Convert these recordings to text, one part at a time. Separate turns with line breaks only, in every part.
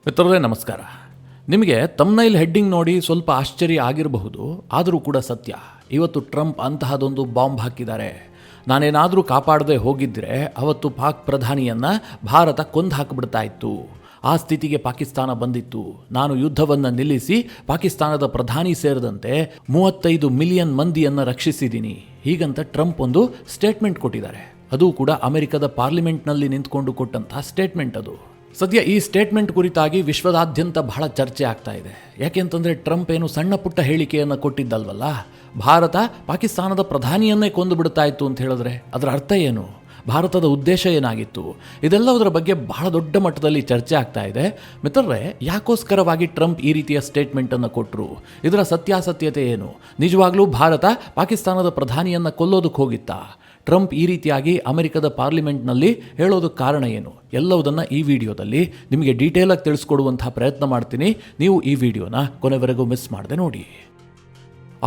ಮಿತ್ರರೇ ನಮಸ್ಕಾರ. ನಿಮಗೆ ತಮ್ನೈಲ್ ಹೆಡ್ಡಿಂಗ್ ನೋಡಿ ಸ್ವಲ್ಪ ಆಶ್ಚರ್ಯ ಆಗಿರಬಹುದು, ಆದರೂ ಕೂಡ ಸತ್ಯ. ಇವತ್ತು ಟ್ರಂಪ್ ಅಂತಹದೊಂದು ಬಾಂಬ್ ಹಾಕಿದ್ದಾರೆ. ನಾನೇನಾದರೂ ಕಾಪಾಡದೆ ಹೋಗಿದ್ದರೆ ಅವತ್ತು ಪಾಕ್ ಪ್ರಧಾನಿಯನ್ನು ಭಾರತ ಕೊಂದು ಹಾಕಿಬಿಡ್ತಾ ಇತ್ತು. ಆ ಸ್ಥಿತಿಗೆ ಪಾಕಿಸ್ತಾನ ಬಂದಿತ್ತು. ನಾನು ಯುದ್ಧವನ್ನು ನಿಲ್ಲಿಸಿ ಪಾಕಿಸ್ತಾನದ ಪ್ರಧಾನಿ ಸೇರಿದಂತೆ 35 ಮಿಲಿಯನ್ ಮಂದಿಯನ್ನು ರಕ್ಷಿಸಿದ್ದೀನಿ. ಹೀಗಂತ ಟ್ರಂಪ್ ಒಂದು ಸ್ಟೇಟ್ಮೆಂಟ್ ಕೊಟ್ಟಿದ್ದಾರೆ. ಅದು ಕೂಡ ಅಮೆರಿಕದ ಪಾರ್ಲಿಮೆಂಟ್ನಲ್ಲಿ ನಿಂತ್ಕೊಂಡು ಕೊಟ್ಟಂತಹ ಸ್ಟೇಟ್ಮೆಂಟ್ ಅದು. ಸದ್ಯ ಈ ಸ್ಟೇಟ್ಮೆಂಟ್ ಕುರಿತಾಗಿ ವಿಶ್ವದಾದ್ಯಂತ ಬಹಳ ಚರ್ಚೆ ಆಗ್ತಾ ಇದೆ. ಯಾಕೆಂತಂದರೆ ಟ್ರಂಪ್ ಏನು ಸಣ್ಣ ಪುಟ್ಟ ಹೇಳಿಕೆಯನ್ನು ಕೊಟ್ಟಿದ್ದಲ್ವಲ್ಲ, ಭಾರತ ಪಾಕಿಸ್ತಾನದ ಪ್ರಧಾನಿಯನ್ನೇ ಕೊಂದು ಬಿಡ್ತಾ ಇತ್ತು ಅಂತ ಹೇಳಿದ್ರೆ ಅದರ ಅರ್ಥ ಏನು, ಭಾರತದ ಉದ್ದೇಶ ಏನಾಗಿತ್ತು, ಇದೆಲ್ಲದರ ಬಗ್ಗೆ ಬಹಳ ದೊಡ್ಡ ಮಟ್ಟದಲ್ಲಿ ಚರ್ಚೆ ಆಗ್ತಾ ಇದೆ. ಮಿತ್ರರೇ, ಯಾಕೋಸ್ಕರವಾಗಿ ಟ್ರಂಪ್ ಈ ರೀತಿಯ ಸ್ಟೇಟ್ಮೆಂಟನ್ನು ಕೊಟ್ಟರು, ಇದರ ಸತ್ಯಾಸತ್ಯತೆ ಏನು, ನಿಜವಾಗ್ಲೂ ಭಾರತ ಪಾಕಿಸ್ತಾನದ ಪ್ರಧಾನಿಯನ್ನು ಕೊಲ್ಲೋದಕ್ಕೆ ಹೋಗಿತ್ತಾ, ಟ್ರಂಪ್ ಈ ರೀತಿಯಾಗಿ ಅಮೆರಿಕದ ಪಾರ್ಲಿಮೆಂಟ್ನಲ್ಲಿ ಹೇಳೋದಕ್ಕೆ ಕಾರಣ ಏನು, ಎಲ್ಲವುದನ್ನು ಈ ವಿಡಿಯೋದಲ್ಲಿ ನಿಮಗೆ ಡೀಟೇಲಾಗಿ ತಿಳಿಸ್ಕೊಡುವಂತಹ ಪ್ರಯತ್ನ ಮಾಡ್ತೀನಿ. ನೀವು ಈ ವಿಡಿಯೋನ ಕೊನೆವರೆಗೂ ಮಿಸ್ ಮಾಡದೆ ನೋಡಿ.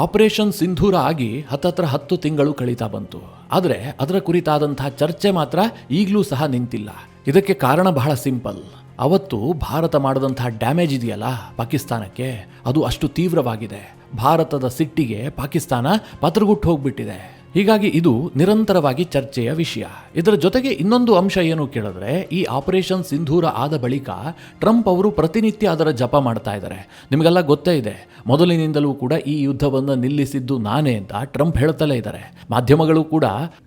ಆಪರೇಷನ್ ಸಿಂಧೂರ ಆಗಿ ಹತ್ತತ್ರ 10 ತಿಂಗಳು ಕಳೀತಾ ಬಂತು. ಆದರೆ ಅದರ ಕುರಿತಾದಂತಹ ಚರ್ಚೆ ಮಾತ್ರ ಈಗಲೂ ಸಹ ನಿಂತಿಲ್ಲ. ಇದಕ್ಕೆ ಕಾರಣ ಬಹಳ ಸಿಂಪಲ್. ಅವತ್ತು ಭಾರತ ಮಾಡಿದಂತಹ ಡ್ಯಾಮೇಜ್ ಇದೆಯಲ್ಲ ಪಾಕಿಸ್ತಾನಕ್ಕೆ, ಅದು ಅಷ್ಟು ತೀವ್ರವಾಗಿದೆ. ಭಾರತದ ಸಿಟ್ಟಿಗೆ ಪಾಕಿಸ್ತಾನ ಪತ್ರಗುಟ್ಟು ಹೋಗ್ಬಿಟ್ಟಿದೆ. ಹೀಗಾಗಿ ಇದು ನಿರಂತರವಾಗಿ ಚರ್ಚೆಯ ವಿಷಯ. ಇದರ ಜೊತೆಗೆ ಇನ್ನೊಂದು ಅಂಶ ಏನು ಕೇಳಿದ್ರೆ, ಈ ಆಪರೇಷನ್ ಸಿಂಧೂರ ಆದ ಬಳಿಕ ಟ್ರಂಪ್ ಅವರು ಪ್ರತಿನಿತ್ಯ ಅದರ ಜಪ ಮಾಡ್ತಾ ಇದ್ದಾರೆ. ನಿಮಗೆಲ್ಲ ಗೊತ್ತೇ ಇದೆ, ಮೊದಲಿನಿಂದಲೂ ಕೂಡ ಈ ಯುದ್ಧವನ್ನು ನಿಲ್ಲಿಸಿದ್ದು ನಾನೇ ಅಂತ ಟ್ರಂಪ್ ಹೇಳ್ತಲೇ ಇದ್ದಾರೆ. ಮಾಧ್ಯಮಗಳು ಕೂಡ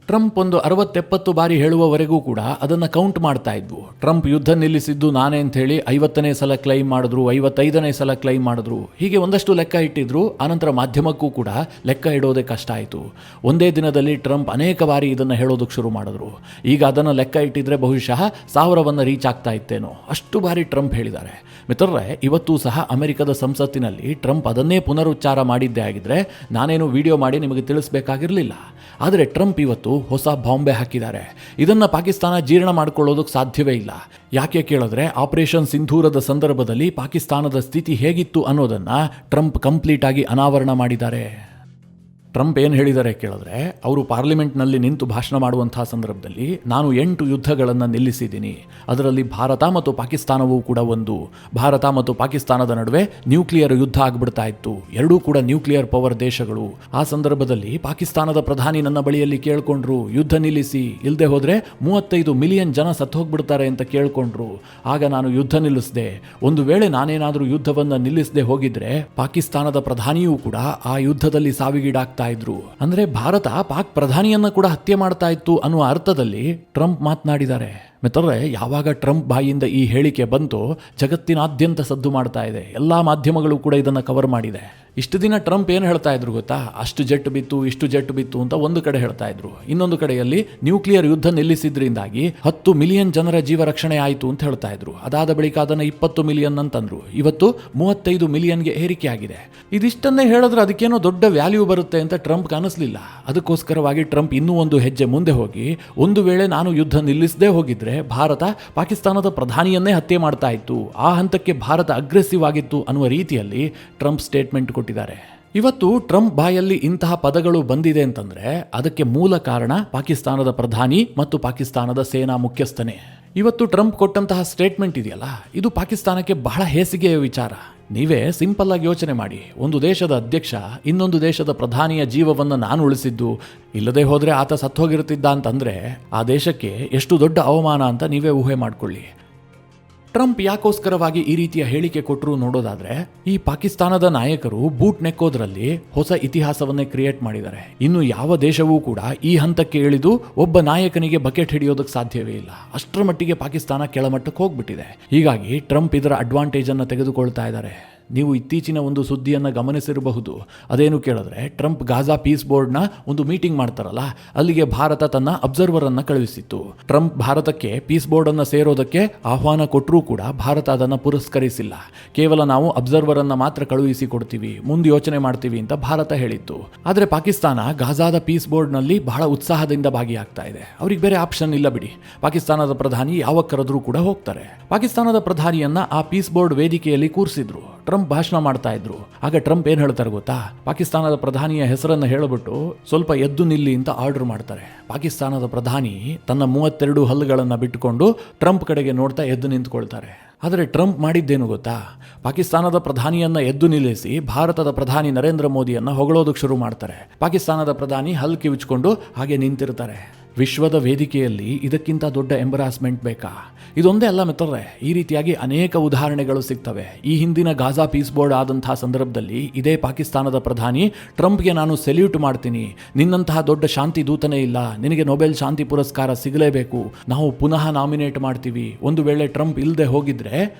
ಟ್ರಂಪ್ ಒಂದು 60-70 ಬಾರಿ ಹೇಳುವವರೆಗೂ ಕೂಡ ಅದನ್ನು ಕೌಂಟ್ ಮಾಡ್ತಾ ಇದ್ವು. ಟ್ರಂಪ್ ಯುದ್ಧ ನಿಲ್ಲಿಸಿದ್ದು ನಾನೇ ಅಂತ ಹೇಳಿ 50ನೇ ಸಲ ಕ್ಲೈಮ್ ಮಾಡಿದ್ರು, 55ನೇ ಸಲ ಕ್ಲೈಮ್ ಮಾಡಿದ್ರು, ಹೀಗೆ ಒಂದಷ್ಟು ಲೆಕ್ಕ ಇಟ್ಟಿದ್ರು. ಆನಂತರ ಮಾಧ್ಯಮಕ್ಕೂ ಕೂಡ ಲೆಕ್ಕ ಇಡೋದೇ ಕಷ್ಟ ಆಯಿತು. ಒಂದೇ ದಿನದಲ್ಲಿ ಟ್ರಂಪ್ ಅನೇಕ ಬಾರಿ ಇದನ್ನು ಹೇಳೋದಕ್ಕೆ ಶುರು ಮಾಡಿದ್ರು. ಈಗ ಅದನ್ನು ಲೆಕ್ಕ ಇಟ್ಟಿದ್ರೆ ಬಹುಶಃ 1000ವನ್ನು ರೀಚ್ ಆಗ್ತಾ ಇತ್ತೇನೋ, ಅಷ್ಟು ಬಾರಿ ಟ್ರಂಪ್ ಹೇಳಿದ್ದಾರೆ. ಮಿತ್ರರೇ, ಇವತ್ತೂ ಸಹ ಅಮೆರಿಕದ ಸಂಸತ್ತಿನಲ್ಲಿ ಟ್ರಂಪ್ ಅದನ್ನೇ ಪುನರುಚ್ಚಾರ ಮಾಡಿದ್ದೇ ಆಗಿದ್ರೆ ನಾನೇನು ವಿಡಿಯೋ ಮಾಡಿ ನಿಮಗೆ ತಿಳಿಸಬೇಕಾಗಿರಲಿಲ್ಲ. ಆದರೆ ಟ್ರಂಪ್ ಇವತ್ತು ಹೊಸ ಬಾಂಬೆ ಹಾಕಿದ್ದಾರೆ. ಇದನ್ನು ಪಾಕಿಸ್ತಾನ ಜೀರ್ಣ ಮಾಡಿಕೊಳ್ಳೋದಕ್ಕೆ ಸಾಧ್ಯವೇ ಇಲ್ಲ. ಯಾಕೆ ಕೇಳಿದ್ರೆ, ಆಪರೇಷನ್ ಸಿಂಧೂರದ ಸಂದರ್ಭದಲ್ಲಿ ಪಾಕಿಸ್ತಾನದ ಸ್ಥಿತಿ ಹೇಗಿತ್ತು ಅನ್ನೋದನ್ನು ಟ್ರಂಪ್ ಕಂಪ್ಲೀಟ್ ಆಗಿ ಅನಾವರಣ ಮಾಡಿದ್ದಾರೆ. ಟ್ರಂಪ್ ಏನು ಹೇಳಿದ್ದಾರೆ ಕೇಳಿದ್ರೆ, ಅವರು ಪಾರ್ಲಿಮೆಂಟ್ನಲ್ಲಿ ನಿಂತು ಭಾಷಣ ಮಾಡುವಂತಹ ಸಂದರ್ಭದಲ್ಲಿ ನಾನು 8 ಯುದ್ಧಗಳನ್ನು ನಿಲ್ಲಿಸಿದ್ದೀನಿ, ಅದರಲ್ಲಿ ಭಾರತ ಮತ್ತು ಪಾಕಿಸ್ತಾನವೂ ಕೂಡ ಒಂದು. ಭಾರತ ಮತ್ತು ಪಾಕಿಸ್ತಾನದ ನಡುವೆ ನ್ಯೂಕ್ಲಿಯರ್ ಯುದ್ಧ ಆಗಿಬಿಡ್ತಾ ಇತ್ತು. ಎರಡೂ ಕೂಡ ನ್ಯೂಕ್ಲಿಯರ್ ಪವರ್ ದೇಶಗಳು. ಆ ಸಂದರ್ಭದಲ್ಲಿ ಪಾಕಿಸ್ತಾನದ ಪ್ರಧಾನಿ ನನ್ನ ಬಳಿಯಲ್ಲಿ ಕೇಳ್ಕೊಂಡ್ರು, ಯುದ್ಧ ನಿಲ್ಲಿಸಿ, ಇಲ್ಲದೆ ಹೋದರೆ 35 ಮಿಲಿಯನ್ ಜನ ಸತ್ತೋಗ್ಬಿಡ್ತಾರೆ ಅಂತ ಕೇಳ್ಕೊಂಡ್ರು. ಆಗ ನಾನು ಯುದ್ಧ ನಿಲ್ಲಿಸಿದೆ. ಒಂದು ವೇಳೆ ನಾನೇನಾದರೂ ಯುದ್ಧವನ್ನು ನಿಲ್ಲಿಸದೆ ಹೋಗಿದ್ರೆ ಪಾಕಿಸ್ತಾನದ ಪ್ರಧಾನಿಯೂ ಕೂಡ ಆ ಯುದ್ಧದಲ್ಲಿ ಸಾವಿಗೀಡಾಗ್ತಾ ಇದ್ರು. ಅಂದ್ರೆ ಭಾರತ ಪಾಕ್ ಪ್ರಧಾನಿಯನ್ನ ಕೂಡ ಹತ್ಯೆ ಮಾಡ್ತಾ ಇತ್ತು ಅನ್ನುವ ಅರ್ಥದಲ್ಲಿ ಟ್ರಂಪ್ ಮಾತನಾಡಿದ್ದಾರೆ. ಮಿತ್ರರೇ, ಯಾವಾಗ ಟ್ರಂಪ್ ಬಾಯಿಯಿಂದ ಈ ಹೇಳಿಕೆ ಬಂತು, ಜಗತ್ತಿನಾದ್ಯಂತ ಸದ್ದು ಮಾಡ್ತಾ ಇದೆ. ಎಲ್ಲಾ ಮಾಧ್ಯಮಗಳು ಕೂಡ ಇದನ್ನು ಕವರ್ ಮಾಡಿದೆ. ಇಷ್ಟು ದಿನ ಟ್ರಂಪ್ ಏನು ಹೇಳ್ತಾ ಇದ್ರು ಗೊತ್ತಾ, ಅಷ್ಟು ಜೆಟ್ ಬಿತ್ತು, ಇಷ್ಟು ಜೆಟ್ ಬಿತ್ತು ಅಂತ ಒಂದು ಕಡೆ ಹೇಳ್ತಾ ಇದ್ರು. ಇನ್ನೊಂದು ಕಡೆಯಲ್ಲಿ ನ್ಯೂಕ್ಲಿಯರ್ ಯುದ್ಧ ನಿಲ್ಲಿಸಿದ್ರಿಂದಾಗಿ 10 ಮಿಲಿಯನ್ ಜನರ ಜೀವ ರಕ್ಷಣೆ ಆಯಿತು ಅಂತ ಹೇಳ್ತಾ ಇದ್ರು. ಅದಾದ ಬಳಿಕ ಅದನ್ನು 20 ಮಿಲಿಯನ್ ಅಂತಂದ್ರು. ಇವತ್ತು 35 ಮಿಲಿಯನ್ಗೆ ಏರಿಕೆ ಆಗಿದೆ. ಇದಿಷ್ಟನ್ನೇ ಹೇಳಿದ್ರೆ ಅದಕ್ಕೇನೋ ದೊಡ್ಡ ವ್ಯಾಲ್ಯೂ ಬರುತ್ತೆ ಅಂತ ಟ್ರಂಪ್ ಅನಿಸ್ಲಿಲ್ಲ. ಅದಕ್ಕೋಸ್ಕರವಾಗಿ ಟ್ರಂಪ್ ಇನ್ನೂ ಒಂದು ಹೆಜ್ಜೆ ಮುಂದೆ ಹೋಗಿ, ಒಂದು ವೇಳೆ ನಾನು ಯುದ್ಧ ನಿಲ್ಲಿಸದೇ ಹೋಗಿದ್ರೆ ಭಾರತ ಪಾಕಿಸ್ತಾನದ ಪ್ರಧಾನಿಯನ್ನೇ ಹತ್ಯೆ ಮಾಡ್ತಾ ಇತ್ತು, ಆ ಹಂತಕ್ಕೆ ಭಾರತ ಅಗ್ರೆಸಿವ್ ಆಗಿತ್ತು ಅನ್ನುವ ರೀತಿಯಲ್ಲಿ ಟ್ರಂಪ್ ಸ್ಟೇಟ್ಮೆಂಟ್ ಕೊಟ್ಟಿದ್ದಾರೆ. ಇವತ್ತು ಟ್ರಂಪ್ ಬಾಯಲ್ಲಿ ಇಂತಹ ಪದಗಳು ಬಂದಿದೆ ಅಂತಂದ್ರೆ ಅದಕ್ಕೆ ಮೂಲ ಕಾರಣ ಪಾಕಿಸ್ತಾನದ ಪ್ರಧಾನಿ ಮತ್ತು ಪಾಕಿಸ್ತಾನದ ಸೇನಾ ಮುಖ್ಯಸ್ಥನೇ. ಇವತ್ತು ಟ್ರಂಪ್ ಕೊಟ್ಟಂತಹ ಸ್ಟೇಟ್ಮೆಂಟ್ ಇದೆಯಲ್ಲ, ಇದು ಪಾಕಿಸ್ತಾನಕ್ಕೆ ಬಹಳ ಹೇಸಿಗೆಯ ವಿಚಾರ. ನೀವೇ ಸಿಂಪಲ್ ಆಗಿ ಯೋಚನೆ ಮಾಡಿ, ಒಂದು ದೇಶದ ಅಧ್ಯಕ್ಷ ಇನ್ನೊಂದು ದೇಶದ ಪ್ರಧಾನಿಯ ಜೀವವನ್ನು ನಾನು ಉಳಿಸಿದ್ದು, ಇಲ್ಲದೆ ಹೋದರೆ ಆತ ಸತ್ತೋಗಿರುತ್ತಿದ್ದ ಅಂತಂದರೆ ಆ ದೇಶಕ್ಕೆ ಎಷ್ಟು ದೊಡ್ಡ ಅವಮಾನ ಅಂತ ನೀವೇ ಊಹೆ ಮಾಡಿಕೊಳ್ಳಿ. ಟ್ರಂಪ್ ಯಾಕೋಸ್ಕರವಾಗಿ ಈ ರೀತಿಯ ಹೇಳಿಕೆ ಕೊಟ್ಟರು ನೋಡೋದಾದ್ರೆ, ಈ ಪಾಕಿಸ್ತಾನದ ನಾಯಕರು ಬೂಟ್ ನೆಕ್ಕೋದ್ರಲ್ಲಿ ಹೊಸ ಇತಿಹಾಸವನ್ನೇ ಕ್ರಿಯೇಟ್ ಮಾಡಿದ್ದಾರೆ. ಇನ್ನು ಯಾವ ದೇಶವೂ ಕೂಡ ಈ ಹಂತಕ್ಕೆ ಇಳಿದು ಒಬ್ಬ ನಾಯಕನಿಗೆ ಬಕೆಟ್ ಹಿಡಿಯೋದಕ್ಕೆ ಸಾಧ್ಯವೇ ಇಲ್ಲ. ಅಷ್ಟರ ಮಟ್ಟಿಗೆ ಪಾಕಿಸ್ತಾನ ಕೆಳಮಟ್ಟಕ್ಕೆ ಹೋಗ್ಬಿಟ್ಟಿದೆ. ಹೀಗಾಗಿ ಟ್ರಂಪ್ ಇದರ ಅಡ್ವಾಂಟೇಜ್ ಅನ್ನು ತೆಗೆದುಕೊಳ್ತಾ ಇದ್ದಾರೆ. ನೀವು ಇತ್ತೀಚಿನ ಒಂದು ಸುದ್ದಿಯನ್ನು ಗಮನಿಸಿರಬಹುದು. ಅದೇನು ಕೇಳಿದ್ರೆ, ಟ್ರಂಪ್ ಗಾಜಾ ಪೀಸ್ ಬೋರ್ಡ್ನ ಒಂದು ಮೀಟಿಂಗ್ ಮಾಡ್ತಾರಲ್ಲ, ಅಲ್ಲಿಗೆ ಭಾರತ ತನ್ನ ಅಬ್ಸರ್ವರ್ ಅನ್ನು ಕಳುಹಿಸಿತ್ತು. ಟ್ರಂಪ್ ಭಾರತಕ್ಕೆ ಪೀಸ್ ಬೋರ್ಡ್ ಅನ್ನು ಸೇರೋದಕ್ಕೆ ಆಹ್ವಾನ ಕೊಟ್ಟರೂ ಕೂಡ ಭಾರತ ಅದನ್ನು ಪುರಸ್ಕರಿಸಿಲ್ಲ. ಕೇವಲ ನಾವು ಅಬ್ಸರ್ವರ್ ಅನ್ನು ಮಾತ್ರ ಕಳುಹಿಸಿ ಕೊಡ್ತೀವಿ, ಮುಂದೆ ಯೋಚನೆ ಮಾಡ್ತೀವಿ ಅಂತ ಭಾರತ ಹೇಳಿತ್ತು. ಆದರೆ ಪಾಕಿಸ್ತಾನ ಗಾಜಾದ ಪೀಸ್ ಬೋರ್ಡ್ನಲ್ಲಿ ಬಹಳ ಉತ್ಸಾಹದಿಂದ ಭಾಗಿಯಾಗ್ತಾ ಇದೆ. ಅವ್ರಿಗೆ ಬೇರೆ ಆಪ್ಷನ್ ಇಲ್ಲ ಬಿಡಿ. ಪಾಕಿಸ್ತಾನದ ಪ್ರಧಾನಿ ಯಾವಾಗ ಕರೆದ್ರೂ ಕೂಡ ಹೋಗ್ತಾರೆ. ಪಾಕಿಸ್ತಾನದ ಪ್ರಧಾನಿಯನ್ನ ಆ ಪೀಸ್ ಬೋರ್ಡ್ ವೇದಿಕೆಯಲ್ಲಿ ಕೂರಿಸಿದ್ರು. ಟ್ರಂಪ್ ಭಾಷಣ ಮಾಡ್ತಾ ಇದ್ರು. ಆಗ ಟ್ರಂಪ್ ಏನ್ ಹೇಳ್ತಾರೆ ಗೊತ್ತಾ, ಪಾಕಿಸ್ತಾನದ ಪ್ರಧಾನಿಯ ಹೆಸರನ್ನು ಹೇಳಿಬಿಟ್ಟು ಸ್ವಲ್ಪ ಎದ್ದು ನಿಲ್ಲಿ ಅಂತ ಆರ್ಡರ್ ಮಾಡ್ತಾರೆ. ಪಾಕಿಸ್ತಾನದ ಪ್ರಧಾನಿ ತನ್ನ 32 ಹಲ್ಲುಗಳನ್ನು ಬಿಟ್ಟುಕೊಂಡು ಟ್ರಂಪ್ ಕಡೆಗೆ ನೋಡ್ತಾ ಎದ್ದು ನಿಂತ್ಕೊಳ್ತಾರೆ. ಆದರೆ ಟ್ರಂಪ್ ಮಾಡಿದ್ದೇನು ಗೊತ್ತಾ, ಪಾಕಿಸ್ತಾನದ ಪ್ರಧಾನಿಯನ್ನ ಎದ್ದು ನಿಲ್ಲಿಸಿ ಭಾರತದ ಪ್ರಧಾನಿ ನರೇಂದ್ರ ಮೋದಿಯನ್ನ ಹೊಗಳೋದಕ್ಕೆ ಶುರು ಮಾಡ್ತಾರೆ. ಪಾಕಿಸ್ತಾನದ ಪ್ರಧಾನಿ ಹಲ್ ಕಿವಿಚ್ಕೊಂಡು ಹಾಗೆ ನಿಂತಿರ್ತಾರೆ. ವಿಶ್ವದ ವೇದಿಕೆಯಲ್ಲಿ ಇದಕ್ಕಿಂತ ದೊಡ್ಡ ಎಂಬರಾಸ್ಮೆಂಟ್ ಬೇಕಾ? ಇದೊಂದೇ ಅಲ್ಲ ಮಿತ್ರರೇ, ಈ ರೀತಿಯಾಗಿ ಅನೇಕ ಉದಾಹರಣೆಗಳು ಸಿಗ್ತವೆ. ಈ ಹಿಂದಿನ ಗಾಜಾ ಪೀಸ್ ಬೋರ್ಡ್ ಆದಂತಹ ಸಂದರ್ಭದಲ್ಲಿ ಇದೇ ಪಾಕಿಸ್ತಾನದ ಪ್ರಧಾನಿ ಟ್ರಂಪ್ಗೆ ನಾನು ಸೆಲ್ಯೂಟ್ ಮಾಡ್ತೀನಿ, ನಿನ್ನಂತಹ ದೊಡ್ಡ ಶಾಂತಿ ದೂತನೇ ಇಲ್ಲ, ನಿನಗೆ ನೊಬೆಲ್ ಶಾಂತಿ ಪುರಸ್ಕಾರ ಸಿಗಲೇಬೇಕು, ನಾವು ಪುನಃ ನಾಮಿನೇಟ್ ಮಾಡ್ತೀವಿ. ಒಂದು ವೇಳೆ ಟ್ರಂಪ್ ಇಲ್ಲದೆ ಹೋಗಿದ್ರೆ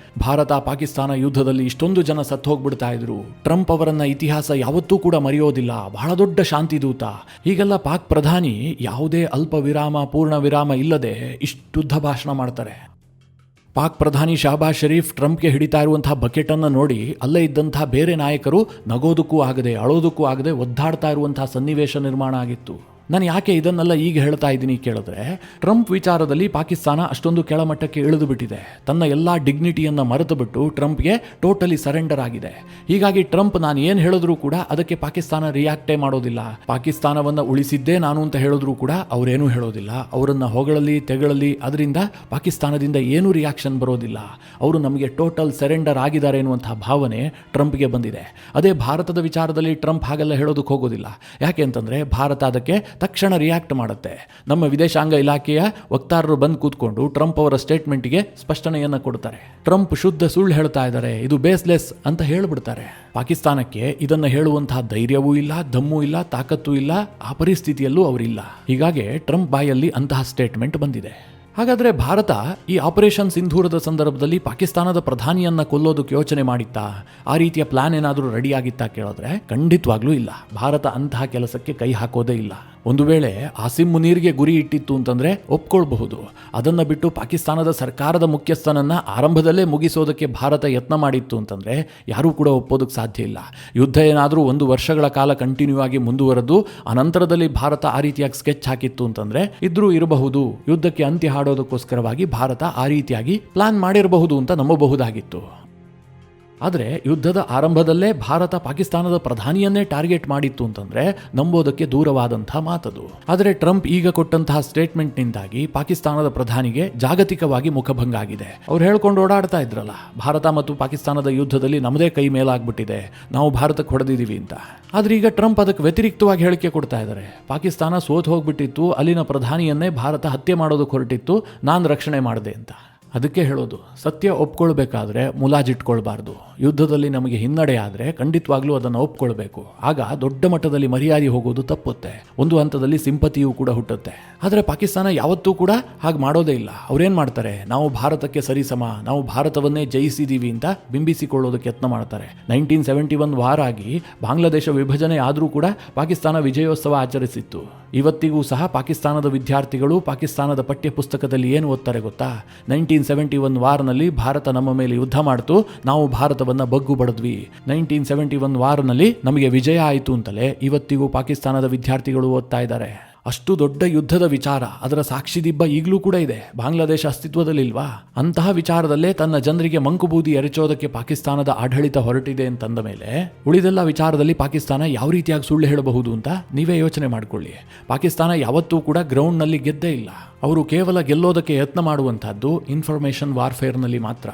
ಭಾರತ ಪಾಕಿಸ್ತಾನ ಯುದ್ಧದಲ್ಲಿ ಇಷ್ಟೊಂದು ಜನ ಸತ್ತು ಹೋಗ್ಬಿಡ್ತಾ ಇದ್ರು. ಟ್ರಂಪ್ ಅವರನ್ನ ಇತಿಹಾಸ ಯಾವತ್ತೂ ಕೂಡ ಮರೆಯೋದಿಲ್ಲ, ಬಹಳ ದೊಡ್ಡ ಶಾಂತಿ ದೂತ. ಹೀಗೆಲ್ಲ ಪಾಕ್ ಪ್ರಧಾನಿ ಯಾವುದೇ ಅಲ್ಪ ವಿರಾಮ ಪೂರ್ಣ ವಿರಾಮ ಇಲ್ಲದೆ ಇಷ್ಟುದ್ದ ಭಾಷಣ ಮಾಡ್ತಾರೆ. ಪಾಕ್ ಪ್ರಧಾನಿ ಶಹಬಾಜ್ ಶರೀಫ್ ಟ್ರಂಪ್ಗೆ ಹಿಡಿತಾ ಇರುವಂತಹ ಬಕೆಟನ್ನು ನೋಡಿ ಅಲ್ಲೇ ಇದ್ದಂತಹ ಬೇರೆ ನಾಯಕರು ನಗೋದಕ್ಕೂ ಆಗದೆ ಅಳೋದಕ್ಕೂ ಆಗದೆ ಒದ್ದಾಡ್ತಾ ಇರುವಂತಹ ಸನ್ನಿವೇಶ ನಿರ್ಮಾಣ ಆಗಿತ್ತು. ನಾನು ಯಾಕೆ ಇದನ್ನೆಲ್ಲ ಈಗ ಹೇಳ್ತಾ ಇದ್ದೀನಿ ಕೇಳಿದ್ರೆ, ಟ್ರಂಪ್ ವಿಚಾರದಲ್ಲಿ ಪಾಕಿಸ್ತಾನ ಅಷ್ಟೊಂದು ಕೆಳಮಟ್ಟಕ್ಕೆ ಇಳಿದು ಬಿಟ್ಟಿದೆ. ತನ್ನ ಎಲ್ಲ ಡಿಗ್ನಿಟಿಯನ್ನು ಮರೆತು ಬಿಟ್ಟು ಟ್ರಂಪ್ಗೆ ಟೋಟಲಿ ಸರೆಂಡರ್ ಆಗಿದೆ. ಹೀಗಾಗಿ ಟ್ರಂಪ್ ನಾನು ಏನು ಹೇಳಿದ್ರೂ ಕೂಡ ಅದಕ್ಕೆ ಪಾಕಿಸ್ತಾನ ರಿಯಾಕ್ಟೇ ಮಾಡೋದಿಲ್ಲ. ಪಾಕಿಸ್ತಾನವನ್ನು ಉಳಿಸಿದ್ದೇ ನಾನು ಅಂತ ಹೇಳಿದ್ರೂ ಕೂಡ ಅವರೇನೂ ಹೇಳೋದಿಲ್ಲ. ಅವರನ್ನು ಹೊಗಳಲಿ ತೆಗಳಲಿ ಅದರಿಂದ ಪಾಕಿಸ್ತಾನದಿಂದ ಏನೂ ರಿಯಾಕ್ಷನ್ ಬರೋದಿಲ್ಲ. ಅವರು ನಮಗೆ ಟೋಟಲ್ ಸರೆಂಡರ್ ಆಗಿದ್ದಾರೆ ಎನ್ನುವಂತಹ ಭಾವನೆ ಟ್ರಂಪ್ಗೆ ಬಂದಿದೆ. ಅದೇ ಭಾರತದ ವಿಚಾರದಲ್ಲಿ ಟ್ರಂಪ್ ಹಾಗೆಲ್ಲ ಹೇಳೋದಕ್ಕೆ ಹೋಗೋದಿಲ್ಲ. ಯಾಕೆ ಅಂತಂದರೆ ಭಾರತ ಅದಕ್ಕೆ ತಕ್ಷಣ ರಿಯಾಕ್ಟ್ ಮಾಡುತ್ತೆ. ನಮ್ಮ ವಿದೇಶಾಂಗ ಇಲಾಖೆಯ ವಕ್ತಾರರು ಬಂದು ಕೂತ್ಕೊಂಡು ಟ್ರಂಪ್ ಅವರ ಸ್ಟೇಟ್ಮೆಂಟ್ಗೆ ಸ್ಪಷ್ಟನೆಯನ್ನು ಕೊಡ್ತಾರೆ. ಟ್ರಂಪ್ ಶುದ್ಧ ಸುಳ್ಳು ಹೇಳ್ತಾ ಇದ್ದಾರೆ, ಇದು ಬೇಸ್ಲೆಸ್ ಅಂತ ಹೇಳಿಬಿಡ್ತಾರೆ. ಪಾಕಿಸ್ತಾನಕ್ಕೆ ಇದನ್ನು ಹೇಳುವಂತಹ ಧೈರ್ಯವೂ ಇಲ್ಲ, ದಮ್ಮೂ ಇಲ್ಲ, ತಾಕತ್ತೂ ಇಲ್ಲ, ಆ ಪರಿಸ್ಥಿತಿಯಲ್ಲೂ ಅವರಿಲ್ಲ. ಹೀಗಾಗಿ ಟ್ರಂಪ್ ಬಾಯಲ್ಲಿ ಅಂತಹ ಸ್ಟೇಟ್ಮೆಂಟ್ ಬಂದಿದೆ. ಹಾಗಾದರೆ ಭಾರತ ಈ ಆಪರೇಷನ್ ಸಿಂಧೂರದ ಸಂದರ್ಭದಲ್ಲಿ ಪಾಕಿಸ್ತಾನದ ಪ್ರಧಾನಿಯನ್ನ ಕೊಲ್ಲೋದಕ್ಕೆ ಯೋಚನೆ ಮಾಡಿತ್ತಾ? ಆ ರೀತಿಯ ಪ್ಲಾನ್ ಏನಾದರೂ ರೆಡಿಯಾಗಿತ್ತಾ ಕೇಳಿದ್ರೆ ಖಂಡಿತವಾಗ್ಲೂ ಇಲ್ಲ. ಭಾರತ ಅಂತಹ ಕೆಲಸಕ್ಕೆ ಕೈ ಹಾಕೋದೇ ಇಲ್ಲ. ಒಂದು ವೇಳೆ ಆಸಿಮ್ ಮುನೀರ್ಗೆ ಗುರಿ ಇಟ್ಟಿತ್ತು ಅಂತಂದ್ರೆ ಒಪ್ಕೊಳ್ಬಹುದು. ಅದನ್ನು ಬಿಟ್ಟು ಪಾಕಿಸ್ತಾನದ ಸರ್ಕಾರದ ಮುಖ್ಯಸ್ಥನನ್ನ ಆರಂಭದಲ್ಲೇ ಮುಗಿಸೋದಕ್ಕೆ ಭಾರತ ಯತ್ನ ಮಾಡಿತ್ತು ಅಂತಂದ್ರೆ ಯಾರೂ ಕೂಡ ಒಪ್ಪೋದಕ್ಕೆ ಸಾಧ್ಯ ಇಲ್ಲ. ಯುದ್ಧ ಏನಾದರೂ 1 ವರ್ಷಗಳ ಕಾಲ ಕಂಟಿನ್ಯೂ ಆಗಿ ಮುಂದುವರೆದು ಅನಂತರದಲ್ಲಿ ಭಾರತ ಆ ರೀತಿಯಾಗಿ ಸ್ಕೆಚ್ ಹಾಕಿತ್ತು ಅಂತಂದ್ರೆ ಇದ್ರೂ ಇರಬಹುದು. ಯುದ್ಧಕ್ಕೆ ಅಂತ್ಯ ಹಾಡೋದಕ್ಕೋಸ್ಕರವಾಗಿ ಭಾರತ ಆ ರೀತಿಯಾಗಿ ಪ್ಲಾನ್ ಮಾಡಿರಬಹುದು ಅಂತ ನಂಬಬಹುದಾಗಿತ್ತು. ಆದರೆ ಯುದ್ಧದ ಆರಂಭದಲ್ಲೇ ಭಾರತ ಪಾಕಿಸ್ತಾನದ ಪ್ರಧಾನಿಯನ್ನೇ ಟಾರ್ಗೆಟ್ ಮಾಡಿತ್ತು ಅಂತಂದ್ರೆ ನಂಬೋದಕ್ಕೆ ದೂರವಾದಂತಹ ಮಾತದು. ಆದರೆ ಟ್ರಂಪ್ ಈಗ ಕೊಟ್ಟಂತಹ ಸ್ಟೇಟ್ಮೆಂಟ್ನಿಂದಾಗಿ ಪಾಕಿಸ್ತಾನದ ಪ್ರಧಾನಿಗೆ ಜಾಗತಿಕವಾಗಿ ಮುಖಭಂಗ ಆಗಿದೆ. ಅವ್ರು ಹೇಳ್ಕೊಂಡು ಓಡಾಡ್ತಾ ಇದ್ರಲ್ಲ, ಭಾರತ ಮತ್ತು ಪಾಕಿಸ್ತಾನದ ಯುದ್ಧದಲ್ಲಿ ನಮ್ಮದೇ ಕೈ ಮೇಲಾಗ್ಬಿಟ್ಟಿದೆ, ನಾವು ಭಾರತಕ್ಕೆ ಹೊಡೆದಿದ್ದೀವಿ ಅಂತ. ಆದ್ರೆ ಈಗ ಟ್ರಂಪ್ ಅದಕ್ಕೆ ವ್ಯತಿರಿಕ್ತವಾಗಿ ಹೇಳಿಕೆ ಕೊಡ್ತಾ ಇದ್ದಾರೆ. ಪಾಕಿಸ್ತಾನ ಸೋತು ಹೋಗ್ಬಿಟ್ಟಿತ್ತು, ಅಲ್ಲಿನ ಪ್ರಧಾನಿಯನ್ನೇ ಭಾರತ ಹತ್ಯೆ ಮಾಡೋದಕ್ಕೆ ಹೊರಟಿತ್ತು, ನಾನು ರಕ್ಷಣೆ ಮಾಡಿದೆ ಅಂತ. ಅದಕ್ಕೆ ಹೇಳೋದು, ಸತ್ಯ ಒಪ್ಕೊಳ್ಬೇಕಾದ್ರೆ ಮುಲಾಜಿಟ್ಕೊಳ್ಬಾರ್ದು. ಯುದ್ಧದಲ್ಲಿ ನಮಗೆ ಹಿನ್ನಡೆ ಆದರೆ ಖಂಡಿತವಾಗ್ಲೂ ಅದನ್ನು ಒಪ್ಕೊಳ್ಬೇಕು. ಆಗ ದೊಡ್ಡ ಮಟ್ಟದಲ್ಲಿ ಮರ್ಯಾದೆ ಹೋಗೋದು ತಪ್ಪುತ್ತೆ, ಒಂದು ಹಂತದಲ್ಲಿ ಸಿಂಪತಿಯೂ ಕೂಡ ಹುಟ್ಟುತ್ತೆ. ಆದರೆ ಪಾಕಿಸ್ತಾನ ಯಾವತ್ತೂ ಕೂಡ ಹಾಗೆ ಮಾಡೋದೇ ಇಲ್ಲ. ಅವ್ರೇನು ಮಾಡ್ತಾರೆ, ನಾವು ಭಾರತಕ್ಕೆ ಸರಿಸಮ, ನಾವು ಭಾರತವನ್ನೇ ಜಯಿಸಿದ್ದೀವಿ ಅಂತ ಬಿಂಬಿಸಿಕೊಳ್ಳೋದಕ್ಕೆ ಯತ್ನ ಮಾಡ್ತಾರೆ. 1971 ವಾರ ಆಗಿ ಬಾಂಗ್ಲಾದೇಶ ವಿಭಜನೆ ಆದರೂ ಕೂಡ ಪಾಕಿಸ್ತಾನ ವಿಜಯೋತ್ಸವ ಆಚರಿಸಿತ್ತು. ಇವತ್ತಿಗೂ ಸಹ ಪಾಕಿಸ್ತಾನದ ವಿದ್ಯಾರ್ಥಿಗಳು ಪಾಕಿಸ್ತಾನದ ಪಠ್ಯ ಪುಸ್ತಕದಲ್ಲಿ ಏನು ಓದ್ತಾರೆ ಗೊತ್ತಾ? 1971 ವಾರ್ನಲ್ಲಿ ಭಾರತ ನಮ್ಮ ಮೇಲೆ ಯುದ್ಧ ಮಾಡ್ತು, ನಾವು ಭಾರತವನ್ನು ಬಗ್ಗು ಬಡಿದ್ವಿ. 1971 ವಾರ್ನಲ್ಲಿ ನಮಗೆ ವಿಜಯ ಆಯಿತು ಅಂತಲೇ ಇವತ್ತಿಗೂ ಪಾಕಿಸ್ತಾನದ ವಿದ್ಯಾರ್ಥಿಗಳು ಓದ್ತಾ ಇದ್ದಾರೆ. ಅಷ್ಟು ದೊಡ್ಡ ಯುದ್ಧದ ವಿಚಾರ, ಅದರ ಸಾಕ್ಷಿದಿಬ್ಬ ಈಗಲೂ ಕೂಡ ಇದೆ. ಬಾಂಗ್ಲಾದೇಶ ಅಸ್ತಿತ್ವದಲ್ಲಿಲ್ವಾ? ಅಂತಹ ವಿಚಾರದಲ್ಲೇ ತನ್ನ ಜನರಿಗೆ ಮಂಕುಬೂದಿ ಎರಚೋದಕ್ಕೆ ಪಾಕಿಸ್ತಾನದ ಆಡಳಿತ ಹೊರಟಿದೆ ಅಂತಂದ ಮೇಲೆ ಉಳಿದೆಲ್ಲ ವಿಚಾರದಲ್ಲಿ ಪಾಕಿಸ್ತಾನ ಯಾವ ರೀತಿಯಾಗಿ ಸುಳ್ಳು ಹೇಳಬಹುದು ಅಂತ ನೀವೇ ಯೋಚನೆ ಮಾಡಿಕೊಳ್ಳಿ. ಪಾಕಿಸ್ತಾನ ಯಾವತ್ತೂ ಕೂಡ ಗ್ರೌಂಡ್ನಲ್ಲಿ ಗೆದ್ದೇ ಇಲ್ಲ. ಅವರು ಕೇವಲ ಗೆಲ್ಲೋದಕ್ಕೆ ಯತ್ನ ಮಾಡುವಂತಹದ್ದು ಇನ್ಫಾರ್ಮೇಷನ್ ವಾರ್ಫೇರ್ನಲ್ಲಿ ಮಾತ್ರ.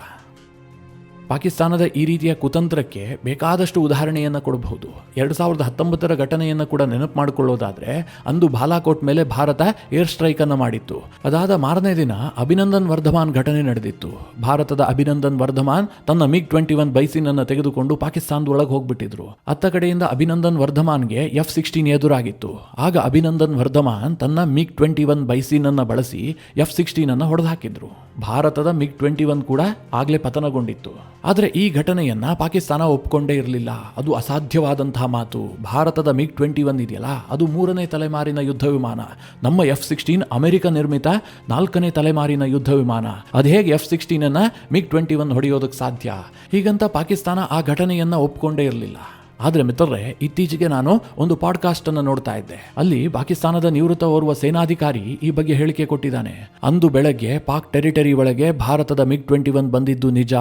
ಪಾಕಿಸ್ತಾನದ ಈ ರೀತಿಯ ಕುತಂತ್ರಕ್ಕೆ ಬೇಕಾದಷ್ಟು ಉದಾಹರಣೆಯನ್ನು ಕೊಡಬಹುದು. 2019 ಘಟನೆಯನ್ನು ಕೂಡ ನೆನಪು ಮಾಡಿಕೊಳ್ಳೋದಾದ್ರೆ, ಅಂದು ಬಾಲಾಕೋಟ್ ಮೇಲೆ ಭಾರತ ಏರ್ ಸ್ಟ್ರೈಕ್ ಅನ್ನು ಮಾಡಿತ್ತು. ಅದಾದ ಮಾರನೇ ದಿನ ಅಭಿನಂದನ್ ವರ್ಧಮಾನ್ ಘಟನೆ ನಡೆದಿತ್ತು. ಭಾರತದ ಅಭಿನಂದನ್ ವರ್ಧಮಾನ್ ತನ್ನ MiG-21 ಬೈಸಿನ್ ಅನ್ನು ತೆಗೆದುಕೊಂಡು ಪಾಕಿಸ್ತಾನದೊಳಗೆ ಹೋಗ್ಬಿಟ್ಟಿದ್ರು. ಅತ್ತ ಕಡೆಯಿಂದ ಅಭಿನಂದನ್ ವರ್ಧಮಾನ್ಗೆ F-16 ಎದುರಾಗಿತ್ತು. ಆಗ ಅಭಿನಂದನ್ ವರ್ಧಮಾನ್ ತನ್ನ MiG-21 ಬೈಸಿನ್ ಅನ್ನು ಬಳಸಿ F-16 ಅನ್ನು ಹೊಡೆದು ಹಾಕಿದ್ರು. ಭಾರತದ MiG-21 ಕೂಡ ಆಗ್ಲೇ ಪತನಗೊಂಡಿತ್ತು. ಆದರೆ ಈ ಘಟನೆಯನ್ನ ಪಾಕಿಸ್ತಾನ ಒಪ್ಕೊಂಡೇ ಇರಲಿಲ್ಲ. ಅದು ಅಸಾಧ್ಯವಾದಂತಹ ಮಾತು. ಭಾರತದ MiG-21 ಇದೆಯಲ್ಲ, ಅದು 3ನೇ ತಲೆಮಾರಿನ ಯುದ್ಧ ವಿಮಾನ. ನಮ್ಮ F-16 ಅಮೆರಿಕ ನಿರ್ಮಿತ 4ನೇ ತಲೆಮಾರಿನ ಯುದ್ಧ ವಿಮಾನ. ಅದು ಹೇಗೆ F-16 ಅನ್ನ MiG-21 ಹೊಡೆಯೋದಕ್ಕೆ ಸಾಧ್ಯ? ಹೀಗಂತ ಪಾಕಿಸ್ತಾನ ಆ ಘಟನೆಯನ್ನ ಒಪ್ಕೊಂಡೇ ಇರಲಿಲ್ಲ. ಆದರೆ ಮಿತ್ರರೇ, ಇತ್ತೀಚೆಗೆ ನಾನು ಒಂದು ಪಾಡ್ಕಾಸ್ಟ್ ಅನ್ನು ನೋಡ್ತಾ ಇದ್ದೆ. ಅಲ್ಲಿ ಪಾಕಿಸ್ತಾನದ ನಿವೃತ್ತ ಓರ್ವ ಸೇನಾಧಿಕಾರಿ ಈ ಬಗ್ಗೆ ಹೇಳಿಕೆ ಕೊಟ್ಟಿದ್ದಾನೆ. ಅಂದು ಬೆಳಗ್ಗೆ ಪಾಕ್ ಟೆರಿಟರಿ ಒಳಗೆ ಭಾರತದ MiG-21 ಬಂದಿದ್ದು ನಿಜ.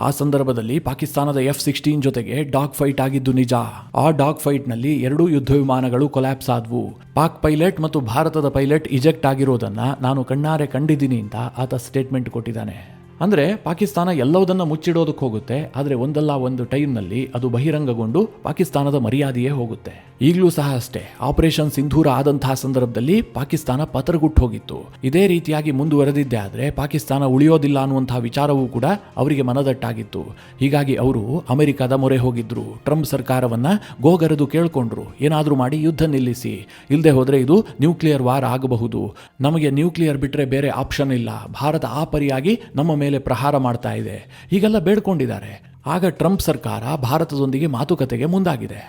ಆ ಸಂದರ್ಭದಲ್ಲಿ ಪಾಕಿಸ್ತಾನದ F-16 ಜೊತೆಗೆ ಡಾಗ್ ಫೈಟ್ ಆಗಿದ್ದು ನಿಜ. ಆ ಡಾಗ್ ಫೈಟ್ ನಲ್ಲಿ 2 ಯುದ್ಧ ವಿಮಾನಗಳು ಕೊಲ್ಯಾಪ್ಸ್ ಆದವು. ಪಾಕ್ ಪೈಲಟ್ ಮತ್ತು ಭಾರತದ ಪೈಲಟ್ ಇಜೆಕ್ಟ್ ಆಗಿರೋದನ್ನ ನಾನು ಕಣ್ಣಾರೆ ಕಂಡಿದ್ದೀನಿ ಅಂತ ಆತ ಸ್ಟೇಟ್ಮೆಂಟ್ ಕೊಟ್ಟಿದ್ದಾನೆ. ಅಂದರೆ ಪಾಕಿಸ್ತಾನ ಎಲ್ಲವುದನ್ನು ಮುಚ್ಚಿಡೋದಕ್ಕೆ ಹೋಗುತ್ತೆ, ಆದರೆ ಒಂದಲ್ಲ ಒಂದು ಟೈಮ್ನಲ್ಲಿ ಅದು ಬಹಿರಂಗಗೊಂಡು ಪಾಕಿಸ್ತಾನದ ಮರ್ಯಾದೆಯೇ ಹೋಗುತ್ತೆ. ಈಗಲೂ ಸಹ ಅಷ್ಟೇ. ಆಪರೇಷನ್ ಸಿಂಧೂರ ಆದಂತಹ ಸಂದರ್ಭದಲ್ಲಿ ಪಾಕಿಸ್ತಾನ ಪತರಗುಟ್ಟು ಹೋಗಿತ್ತು. ಇದೇ ರೀತಿಯಾಗಿ ಮುಂದುವರೆದಿದ್ದೆ ಆದರೆ ಪಾಕಿಸ್ತಾನ ಉಳಿಯೋದಿಲ್ಲ ಅನ್ನುವಂತಹ ವಿಚಾರವೂ ಕೂಡ ಅವರಿಗೆ ಮನದಟ್ಟಾಗಿತ್ತು. ಹೀಗಾಗಿ ಅವರು ಅಮೆರಿಕದ ಮೊರೆ ಹೋಗಿದ್ರು. ಟ್ರಂಪ್ ಸರ್ಕಾರವನ್ನ ಗೋಗರೆದು ಕೇಳ್ಕೊಂಡ್ರು, ಏನಾದರೂ ಮಾಡಿ ಯುದ್ಧ ನಿಲ್ಲಿಸಿ, ಇಲ್ಲದೆ ಹೋದರೆ ಇದು ನ್ಯೂಕ್ಲಿಯರ್ ವಾರ್ ಆಗಬಹುದು, ನಮಗೆ ನ್ಯೂಕ್ಲಿಯರ್ ಬಿಟ್ಟರೆ ಬೇರೆ ಆಪ್ಷನ್ ಇಲ್ಲ, ಭಾರತ ಆ ಪರಿಯಾಗಿ ನಮ್ಮ ಮೇಲೆ ಪ್ರಹಾರ ಮಾಡ್ತಾ ಇದೆ, ಹೀಗೆಲ್ಲ ಬೇಡ್ಕೊಂಡಿದ್ದಾರೆ. ಆಗ ಟ್ರಂಪ್ ಸರ್ಕಾರ ಭಾರತದೊಂದಿಗೆ ಮಾತುಕತೆಗೆ ಮುಂದಾಗಿದೆ.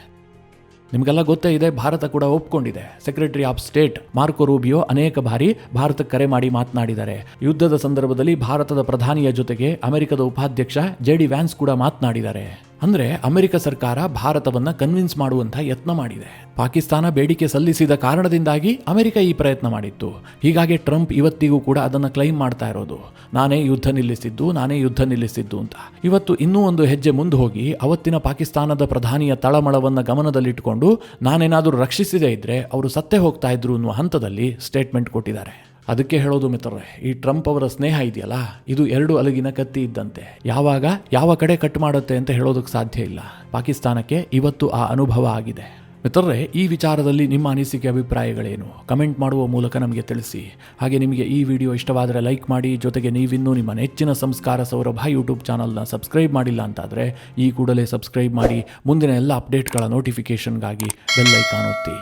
ನಿಮಗೆಲ್ಲ ಗೊತ್ತೇ ಇದೆ, ಭಾರತ ಕೂಡ ಒಪ್ಕೊಂಡಿದೆ. Secretary of state Marco Rubio ಅನೇಕ ಬಾರಿ ಭಾರತಕ್ಕೆ ಕರೆ ಮಾಡಿ ಮಾತನಾಡಿದ್ದಾರೆ. ಯುದ್ಧದ ಸಂದರ್ಭದಲ್ಲಿ ಭಾರತದ ಪ್ರಧಾನಿಯ ಜೊತೆಗೆ ಅಮೆರಿಕದ ಉಪಾಧ್ಯಕ್ಷ JD ವ್ಯಾನ್ಸ್ ಕೂಡ ಮಾತನಾಡಿದ್ದಾರೆ. ಅಂದ್ರೆ ಅಮೆರಿಕ ಸರ್ಕಾರ ಭಾರತವನ್ನ ಕನ್ವಿನ್ಸ್ ಮಾಡುವಂತ ಯತ್ನ ಮಾಡಿದೆ. ಪಾಕಿಸ್ತಾನ ಬೇಡಿಕೆ ಸಲ್ಲಿಸಿದ ಕಾರಣದಿಂದಾಗಿ ಅಮೆರಿಕ ಈ ಪ್ರಯತ್ನ ಮಾಡಿತ್ತು. ಹೀಗಾಗಿ ಟ್ರಂಪ್ ಇವತ್ತಿಗೂ ಕೂಡ ಅದನ್ನು ಕ್ಲೈಮ್ ಮಾಡ್ತಾ ಇರೋದು, ನಾನೇ ಯುದ್ಧ ನಿಲ್ಲಿಸಿದ್ದು ಅಂತ. ಇವತ್ತು ಇನ್ನೂ ಒಂದು ಹೆಜ್ಜೆ ಮುಂದೆ ಹೋಗಿ ಅವತ್ತಿನ ಪಾಕಿಸ್ತಾನದ ಪ್ರಧಾನಿಯ ತಳಮಳವನ್ನು ಗಮನದಲ್ಲಿಟ್ಟುಕೊಂಡು ನಾನೇನಾದರೂ ರಕ್ಷಿಸದೇ ಇದ್ರೆ ಅವರು ಸತ್ತೇ ಹೋಗ್ತಾ ಇದ್ರು ಅನ್ನುವ ಹಂತದಲ್ಲಿ ಸ್ಟೇಟ್ಮೆಂಟ್ ಕೊಟ್ಟಿದ್ದಾರೆ. ಅದಕ್ಕೆ ಹೇಳೋದು ಮಿತ್ರರೇ, ಈ ಟ್ರಂಪ್ ಅವರ ಸ್ನೇಹ ಇದೆಯಲ್ಲ, ಇದು 2 ಅಲಗಿನ ಕತ್ತಿ ಇದ್ದಂತೆ. ಯಾವಾಗ ಯಾವ ಕಡೆ ಕಟ್ ಮಾಡುತ್ತೆ ಅಂತ ಹೇಳೋದಕ್ಕೆ ಸಾಧ್ಯ ಇಲ್ಲ. ಪಾಕಿಸ್ತಾನಕ್ಕೆ ಇವತ್ತು ಆ ಅನುಭವ ಆಗಿದೆ. ಮಿತ್ರರೇ, ಈ ವಿಚಾರದಲ್ಲಿ ನಿಮ್ಮ ಅನಿಸಿಕೆ ಅಭಿಪ್ರಾಯಗಳೇನು? ಕಮೆಂಟ್ ಮಾಡುವ ಮೂಲಕ ನಮಗೆ ತಿಳಿಸಿ. ಹಾಗೆ ನಿಮಗೆ ಈ ವಿಡಿಯೋ ಇಷ್ಟವಾದರೆ ಲೈಕ್ ಮಾಡಿ. ಜೊತೆಗೆ ನೀವಿನ್ನೂ ನಿಮ್ಮ ನೆಚ್ಚಿನ ಸಂಸ್ಕಾರ ಸೌರಭ ಯೂಟ್ಯೂಬ್ ಚಾನಲ್ನ ಸಬ್ಸ್ಕ್ರೈಬ್ ಮಾಡಿಲ್ಲ ಅಂತಾದರೆ ಈ ಕೂಡಲೇ ಸಬ್ಸ್ಕ್ರೈಬ್ ಮಾಡಿ. ಮುಂದಿನ ಎಲ್ಲ ಅಪ್ಡೇಟ್ಗಳ ನೋಟಿಫಿಕೇಷನ್ಗಾಗಿ ಬೆಲ್ ಐಕಾನ್ ಒತ್ತಿ.